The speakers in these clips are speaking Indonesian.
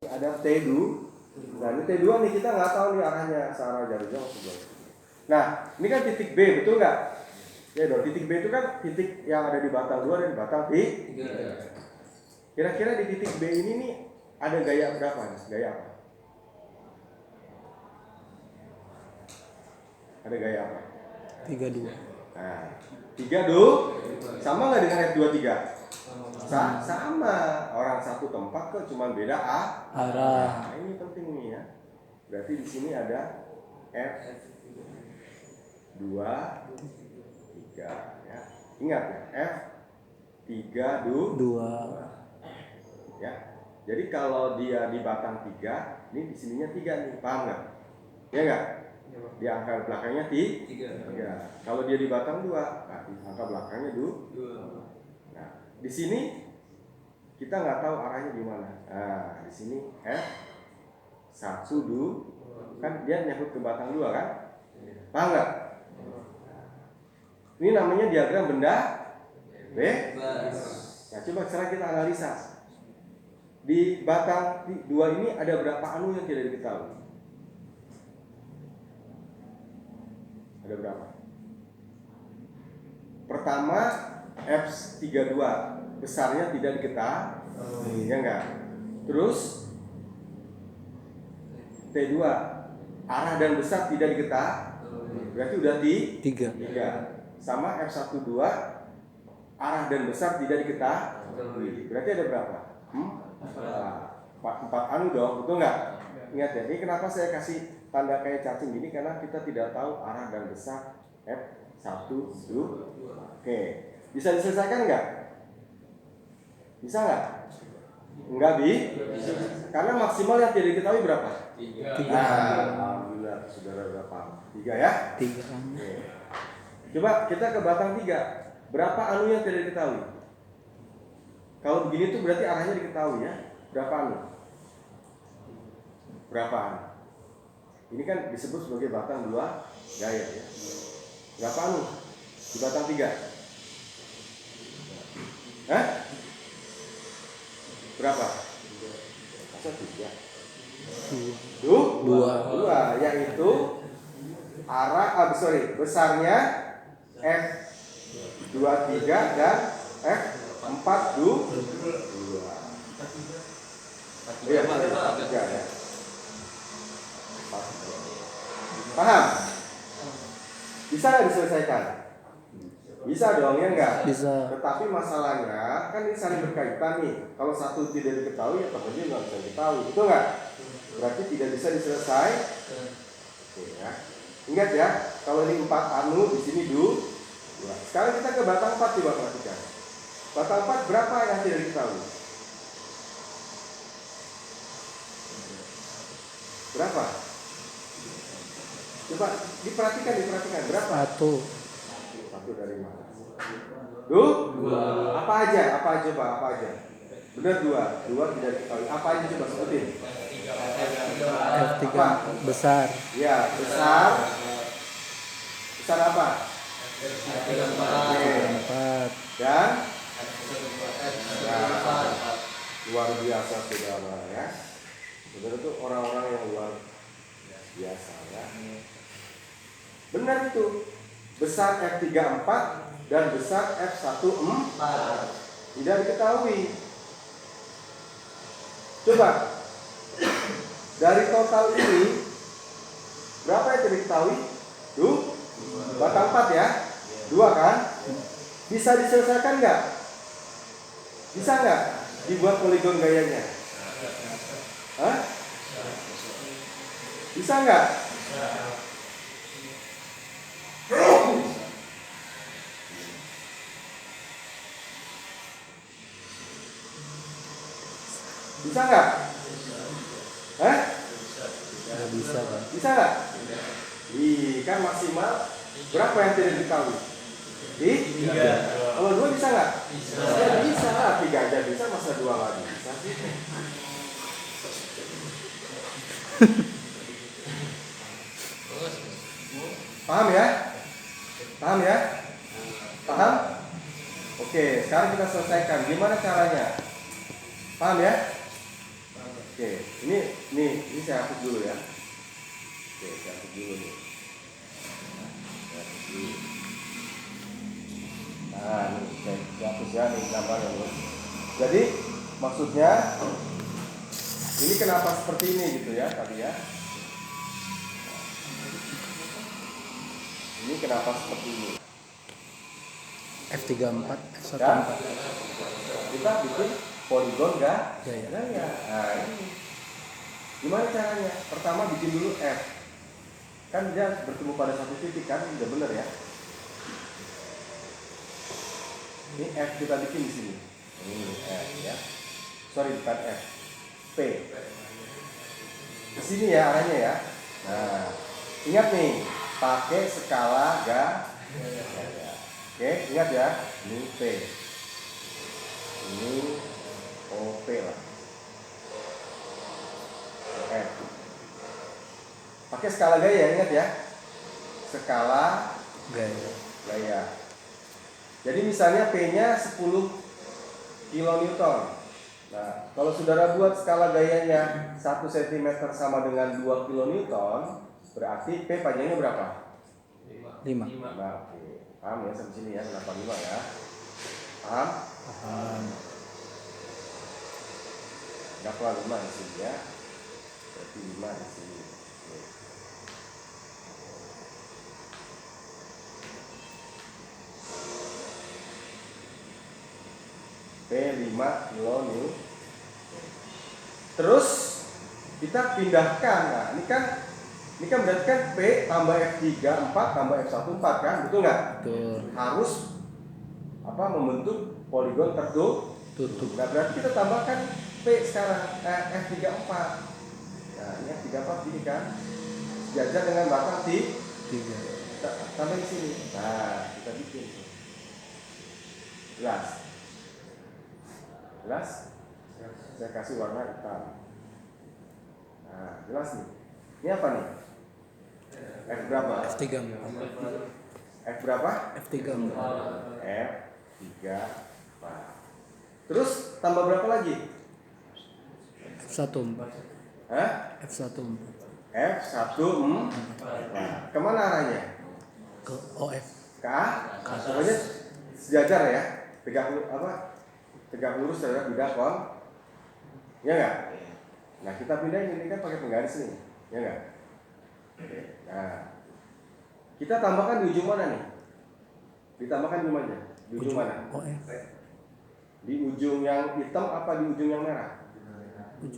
Ada T2. Nah ini T2 nih kita nggak tahu nih arahnya searah dari jauh sebelum. Nah ini kan titik B, betul nggak? Ya dong, titik B itu kan titik yang ada di batang 2 dan batang 3. Kira-kira di titik B ini nih ada gaya berapa nih? Gaya apa? Ada gaya apa? 32. Nah, 3 sama nggak dengan F23? Sama. Orang satu tempat kok, cuma beda arah. Nah, ini penting nih ya. Berarti di sini ada F2, 3 ya. Ingat ya, F3, 2. Ya. Jadi kalau dia di batang 3, ini di sininya 3 nih, paham nggak? Ya nggak? Di angka belakangnya 3. Kalau dia di batang 2, nah di angka belakangnya 2. Nah, di sini kita nggak tahu arahnya di mana. Nah, di sini F1, 2, kan dia nyangkut ke batang 2 kan? Paham nggak? Ini namanya diagram benda bebas. Nah, coba sekarang kita analisa. Di batang 2 ini ada berapa anu yang tidak diketahui? Ada berapa? Pertama F32 besarnya tidak diketahui, ya enggak? Terus T2 arah dan besar tidak diketahui, berarti udah di 3. Sama F12 arah dan besar tidak diketahui, berarti ada berapa? 4 anu dong, betul nggak? Ingat ya, ini kenapa saya kasih tanda kayak cacing gini, karena kita tidak tahu arah dan besar F1, 2. Oke, bisa diselesaikan nggak? Bisa nggak? Enggak bisa. Karena maksimal yang tidak diketahui berapa? 3. Alhamdulillah, saudara berapa? 3 ya? 3. Oke. Coba kita ke batang 3. Berapa anu yang tidak diketahui? Kalau begini tuh berarti arahnya diketahui ya. Berapa anu? Berapa anu? Ini kan disebut sebagai batang 2 gaya ya. Berapa anu di batang 3? Hah? Berapa? Masa 3? 2. Yang itu arah, besarnya F23 dan F42. Iya, 3 ya. Paham? Bisa nggak diselesaikan? Bisa dong, ya enggak? Bisa. Tetapi masalahnya kan ini saling berkaitan nih. Kalau satu tidak diketahui, ya dia nggak bisa diketahui, betul nggak? Berarti tidak bisa diselesaikan. Oke ya. Ingat ya, kalau ini 4 anu, di sini 2. Sekarang kita ke batang 4, coba perhatikan. Batang 4 berapa yang tidak diketahui? Berapa? Coba diperhatikan berapa? 1 dari mana? 2. Apa aja? Benar 2 tidak diketahui. Apa aja coba sebutin? F3 besar. Ya, besar. Besar apa? F4. Dan luar biasa saudara ya. Saudara itu orang-orang yang luar biasa ya. Benar itu. Besar F34 dan besar F14 tidak diketahui. Coba dari total ini berapa yang tidak diketahui? Batang 4 ya, 2 kan? Bisa diselesaikan nggak? Bisa nggak dibuat poligon gayanya? Hah? Bisa nggak? Bisa nggak? Hah? Bisa kan? Bisa nggak? Kan maksimal berapa yang tidak diketahui? 3. Kalau 2 bisa nggak? Bisa lah, 3 aja bisa, masa 2 lagi bisa sih? Paham ya? Paham? Oke, sekarang kita selesaikan. Gimana caranya? Paham ya? Oke, ini saya hapus dulu ya. Oke, saya hapus dulu nih. Saya hapus dulu. Nah, ini saya hapus ya, ini gambarnya nih. Jadi maksudnya ini kenapa seperti ini gitu ya tadi ya? Ini kenapa seperti ini? F34, F14. Ya, kita bikin poligon gaya. Nah, ini gimana caranya? Pertama bikin dulu F. Kan dia bertemu pada satu titik kan, udah bener ya. Ini F kita bikin di sini. Ini F ya. Sorry, bukan F. P. Di sini ya arahnya ya. Nah, ingat nih, pakai skala gaya. Oke, ingat ya. Ini P. Ini OP lah. F. Pakai skala gaya, ingat ya. Skala gaya. Jadi misalnya P-nya 10 kilonewton. Nah, kalau saudara buat skala gayanya 1 cm sama dengan 2 kilonewton, berarti P panjangnya berapa? 5. Nah, oke. Paham ya sampai sini ya, kenapa 5 ya? Paham? Paham. Dapatlah 5 di sini ya. Berarti 5 di sini. Oke. P5 kilonewton. Terus kita pindahkan. Nah, ini kan berarti kan P tambah F34 tambah F14 kan, betul nggak? Betul. Harus membentuk poligon tertutup. Nah, berarti kita tambahkan P sekarang F34. Nah, ini F34 gini kan, sejajar dengan batang T3. Tambah di sini. Nah, kita bikin. Jelas? Saya kasih warna hitam. Nah, jelas nih. Ini apa nih? F berapa? F34. F berapa? F34. F34. Terus tambah berapa lagi? F14. Hah? F14. F14. Kemana arahnya? Ke OF. Ke A? Pokoknya sejajar ya. Tegak lurus terhadap bidang kon. Ya nggak? Nah, kita pindahin ini kan pakai penggaris nih. Ya nggak? Oke. Nah, kita tambahkan di ujung mana nih? Ditambahkan di mana? Di ujung mana? OF. Di ujung yang hitam apa di ujung yang merah?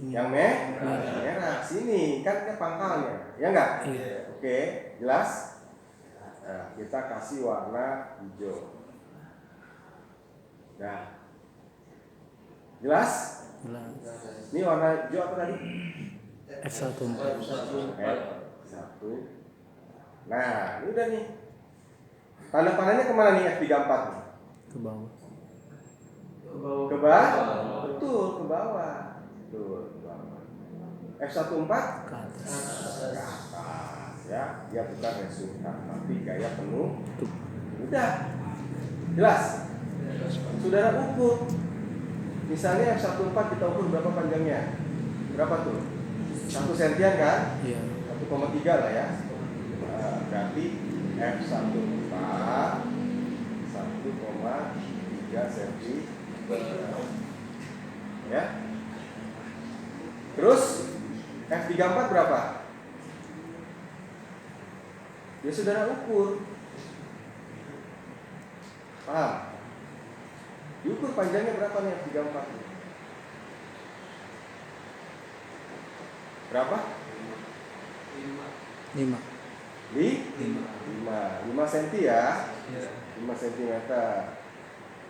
Yang merah. Sini kan ke pangkalnya. Ya nggak? Iya. Oke, jelas? Nah, kita kasih warna hijau. Nah, jelas? Jelas. Ini warna hijau apa tadi? F14. F1. Nah, ini udah nih. Tanda panahnya kemana nih F34 nih? Ke bawah. Ke bawah? Betul, ke bawah. Betul, ke bawah. F14 Ke atas. ke atas ya. Dia bukan resultan, tapi gaya penuh. Udah. Jelas? Saudara ukur. Misalnya F14 kita ukur berapa panjangnya? Berapa tuh? 1 sentian kan? Iya. 1,3 lah ya. Berarti F14 1,3 cm. Ya. Terus F34 berapa? Ya saudara ukur. Paham? Diukur panjangnya berapa nih F34? Berapa? 5. 5 cm ya. 5 cm.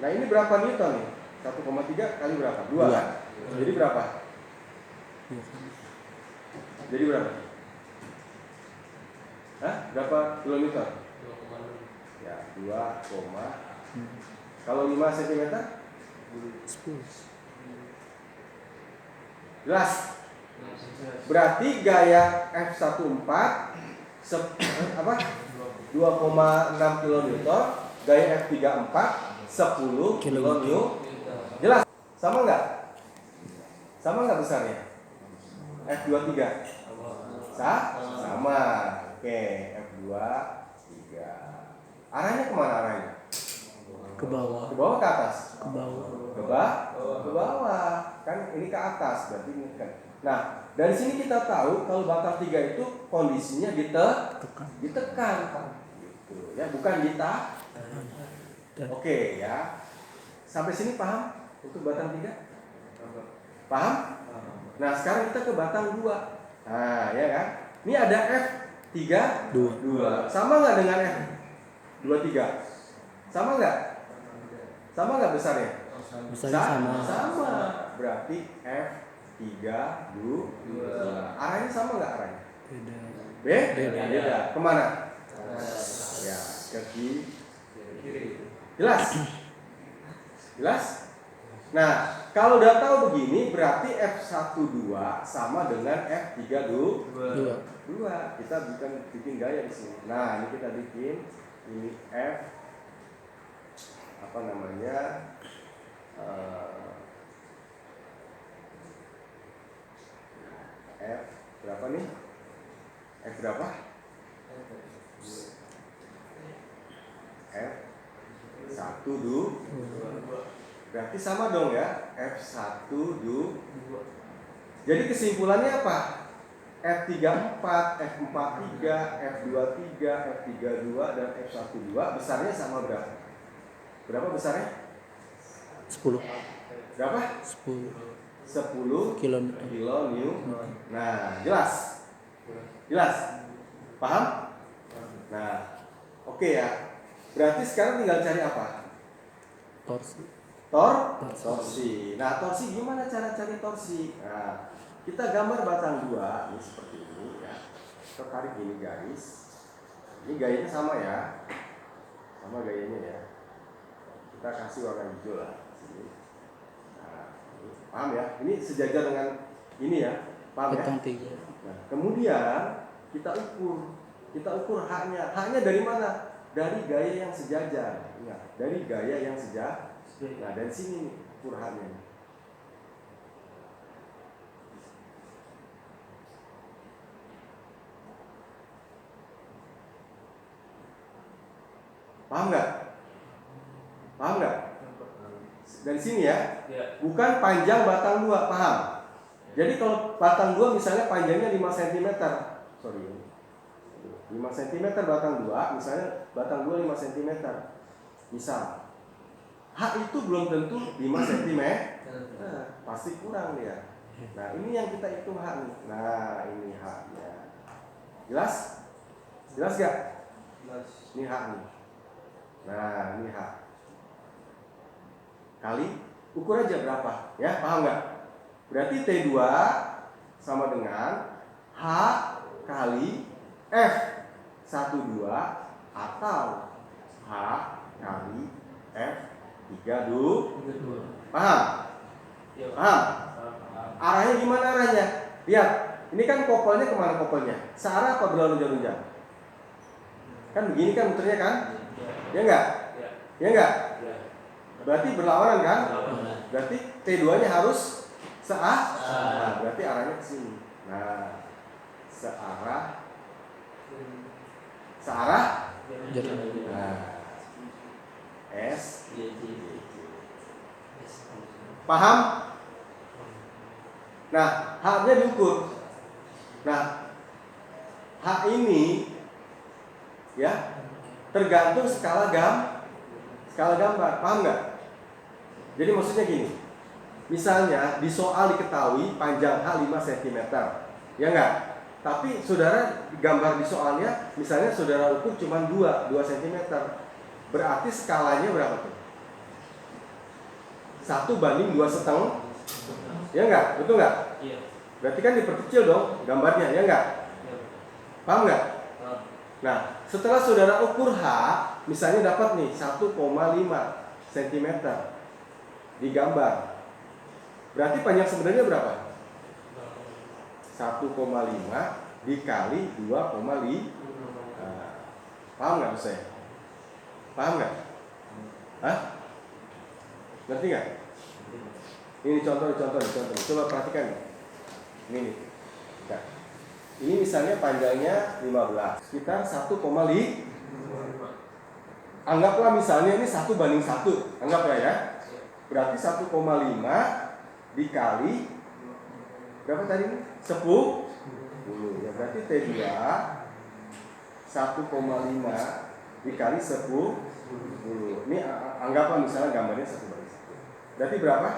Nah, ini berapa newton nih? 1,3 kali berapa? 2 kan? Jadi berapa? Jadi berapa? Hah? Berapa kilonewton? 2,6. Ya, 2, kalau 5 cm? 10. Jelas? Berarti gaya F14 2,6 kilonewton, gaya F34 10 kilonewton. Jelas? Sama nggak? Sama nggak besarnya? F23 sama. Oke, F23 arahnya kemana arahnya? Ke bawah. Ke bawah ke atas? Ke bawah. Ke bawah. Kan ini ke atas berarti ini kan. Nah, dari sini kita tahu kalau batang 3 itu kondisinya ditekan. Gitu ya, bukan ditahan. Oke ya. Sampai sini paham untuk batang 3? Paham? Nah, sekarang kita ke batang 2. Nah, ya kan? Ini ada F32. Sama nggak dengan F23? Sama nggak? Sama nggak besarnya? Besarnya Sama. Berarti F32. Arahnya sama nggak arahnya? Beda. Kemana? Ya, ke kiri. Jelas? Nah, kalau udah tahu begini berarti F12 sama dengan F32. Kita bikin gaya di sini. Nah, ini kita bikin ini F apa namanya? F berapa nih? F berapa? F1 berarti sama dong ya, F1 Jadi kesimpulannya apa? F34, F43, F23, F32 dan F12 besarnya sama berapa? Berapa besarnya? 10. Berapa? 10 kilonewton. Nah, jelas? Paham? Nah, oke ya. Berarti sekarang tinggal cari apa? Torsi. Nah, torsi gimana cara cari torsi? Nah, kita gambar batang 2 ini seperti ini ya. Kita tarik gini garis. Ini gayanya sama ya. Sama gayanya ya. Kita kasih warna hijau lah sini. Nah, paham ya? Ini sejajar dengan ini ya. Paham ya? Nah, kemudian kita ukur haknya. Haknya dari mana? Dari gaya yang sejajar. Ingat, dari gaya yang sejajar. Nah, dari sini nih ukur haknya. Paham nggak? Dari sini ya. Bukan panjang batang 2, paham? Jadi kalau batang 2 misalnya panjangnya 5 cm. 5 cm batang 2, misalnya batang 2 5 cm. Misal H itu belum tentu 5 cm. Nah, pasti kurang dia. Nah, ini yang kita hitung H nih. Nah, ini H-nya. Jelas gak? Ini H nih. Nah, ini H. Kali ukur aja berapa, ya, paham nggak? Berarti T2 sama dengan H kali F12 atau H kali F32. Paham? Arahnya gimana arahnya? Lihat, ini kan kopelnya kemana kopelnya? Searah apa berlalu-lalu? Kan begini kan muternya kan? Ya enggak? Berarti berlawanan kan? Berarti T2-nya harus searah. Nah, berarti arahnya ke sini. Nah, searah. Nah, S. Paham? Nah, H-nya diukur. Nah, H ini ya tergantung skala gambar. Paham nggak? Jadi maksudnya gini. Misalnya di soal diketahui panjang H 5 cm. Ya enggak? Tapi saudara gambar di soalnya misalnya saudara ukur cuma 2 cm. Berarti skalanya berapa tuh? 1:2,5. Ya enggak? Betul enggak? Iya. Berarti kan diperkecil dong gambarnya, ya enggak? Paham enggak? Nah, setelah saudara ukur H, misalnya dapat nih 1,5 cm di gambar. Berarti panjang sebenarnya berapa? 1,5 dikali 2,5. Nah, paham nggak saya? Paham nggak? Hah? Ngerti nggak? Ini contoh. Coba perhatikan. Ini nih. Ini misalnya panjangnya 15, sekitar 1,5. Anggaplah misalnya ini 1:1, anggaplah ya. Berarti 1,5 dikali berapa tadi? 10. Ya berarti T2 1,5 dikali 10. Ini anggaplah misalnya gambarnya 1:1. Berarti berapa?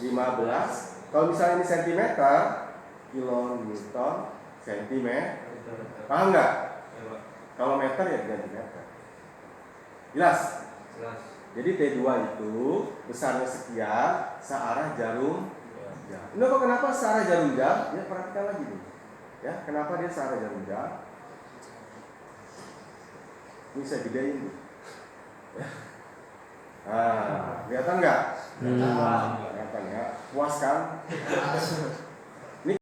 15. Kalau misalnya ini cm, kilonewton cm. Paham nggak? Kalau meter ya ganti meter. Jelas? Jadi T2 itu besarnya sekian, searah jarum jam. Ini kok kenapa searah jarum jam? Ya perhatikan lagi nih. Ya, kenapa dia searah jarum jam? Ini saya gedein nih. Ya. Nah, kelihatan nggak? Kelihatan ya. Puas kan?